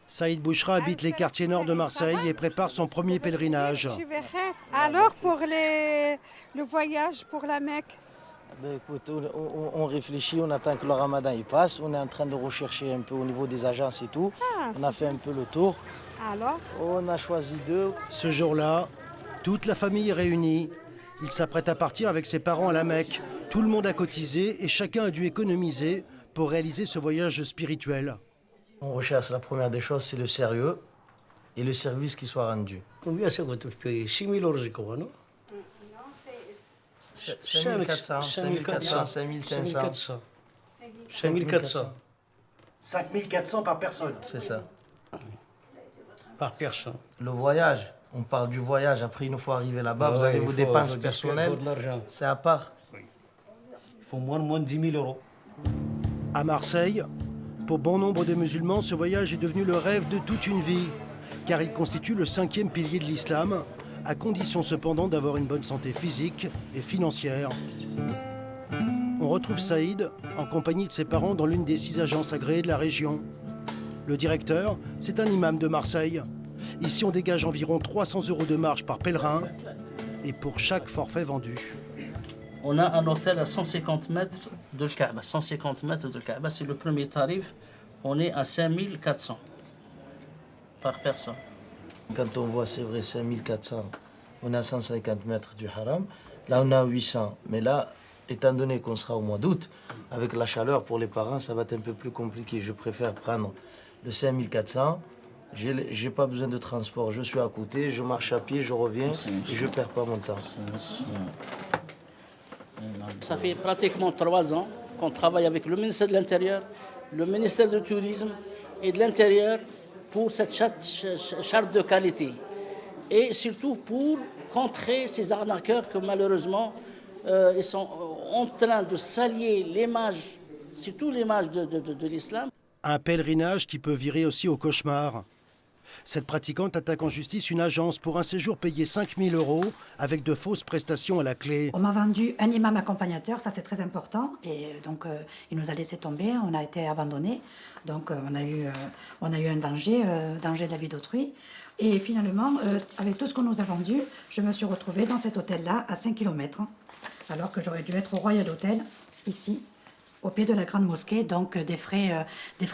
Saïd Bouchra habite les quartiers nord de Marseille et prépare son premier pèlerinage. Alors pour le voyage pour la Mecque? Ben écoute, on réfléchit, on attend que le ramadan il passe. On est en train de rechercher un peu au niveau des agences et tout. On a fait un peu le tour. Alors? On a choisi 2. Ce jour-là, toute la famille est réunie. Il s'apprête à partir avec ses parents à la Mecque. Tout le monde a cotisé et chacun a dû économiser pour réaliser ce voyage spirituel. On recherche la première des choses, c'est le sérieux et le service qui soit rendu. Combien ça coûte? 6 000 euros, je crois, non? 5 400, 5 400, 5 500. 5 400 5 400 par personne. C'est ça. par personne. Le voyage, on parle du voyage. Après, une fois arrivé là-bas, vous avez vos dépenses personnelles. C'est à part. Il faut moins de 10 000 euros. À Marseille, pour bon nombre de musulmans, ce voyage est devenu le rêve de toute une vie, car il constitue le 5e pilier de l'islam, à condition cependant d'avoir une bonne santé physique et financière. On retrouve Saïd en compagnie de ses parents dans l'une des 6 agences agréées de la région. Le directeur, c'est un imam de Marseille. Ici, on dégage environ 300 euros de marge par pèlerin et pour chaque forfait vendu. On a un hôtel à 150 mètres de Kaaba. 150 mètres de Kaaba, c'est le premier tarif. On est à 5 400 par personne. Quand on voit, c'est vrai, 5 400, on est à 150 mètres du haram. Là, on est à 800. Mais là, étant donné qu'on sera au mois d'août, avec la chaleur pour les parents, ça va être un peu plus compliqué. Je préfère prendre le 5 400. J'ai pas besoin de transport. Je suis à côté, je marche à pied, je reviens et je perds pas mon temps. Ça fait pratiquement 3 ans qu'on travaille avec le ministère de l'Intérieur, le ministère du Tourisme et de l'Intérieur pour cette charte de qualité. Et surtout pour contrer ces arnaqueurs que malheureusement ils sont en train de salir l'image, surtout l'image de l'islam. Un pèlerinage qui peut virer aussi au cauchemar. Cette pratiquante attaque en justice une agence pour un séjour payé 5 000 euros avec de fausses prestations à la clé. On m'a vendu un imam accompagnateur, ça c'est très important. Et donc il nous a laissé tomber, on a été abandonnés. Donc on a eu un danger, danger de la vie d'autrui. Et finalement, avec tout ce qu'on nous a vendu, je me suis retrouvée dans cet hôtel-là à 5 km. Alors que j'aurais dû être au Royal Hotel, ici, au pied de la grande mosquée. Donc des frais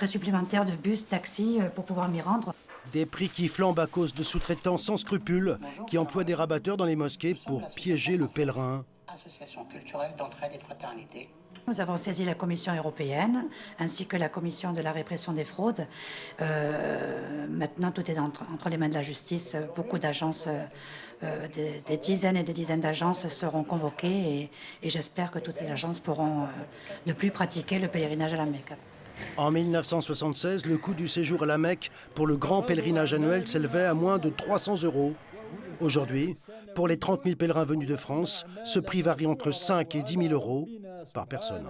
supplémentaires de bus, taxi pour pouvoir m'y rendre. Des prix qui flambent à cause de sous-traitants sans scrupules qui emploient des rabatteurs dans les mosquées pour piéger le pèlerin. Association culturelle d'entraide et de fraternité. Nous avons saisi la Commission européenne ainsi que la Commission de la répression des fraudes. Maintenant, tout est entre les mains de la justice. Beaucoup d'agences, des dizaines et des dizaines d'agences seront convoquées et j'espère que toutes ces agences pourront ne plus pratiquer le pèlerinage à la Mecque. En 1976, le coût du séjour à la Mecque pour le grand pèlerinage annuel s'élevait à moins de 300 euros. Aujourd'hui, pour les 30 000 pèlerins venus de France, ce prix varie entre 5 et 10 000 euros par personne.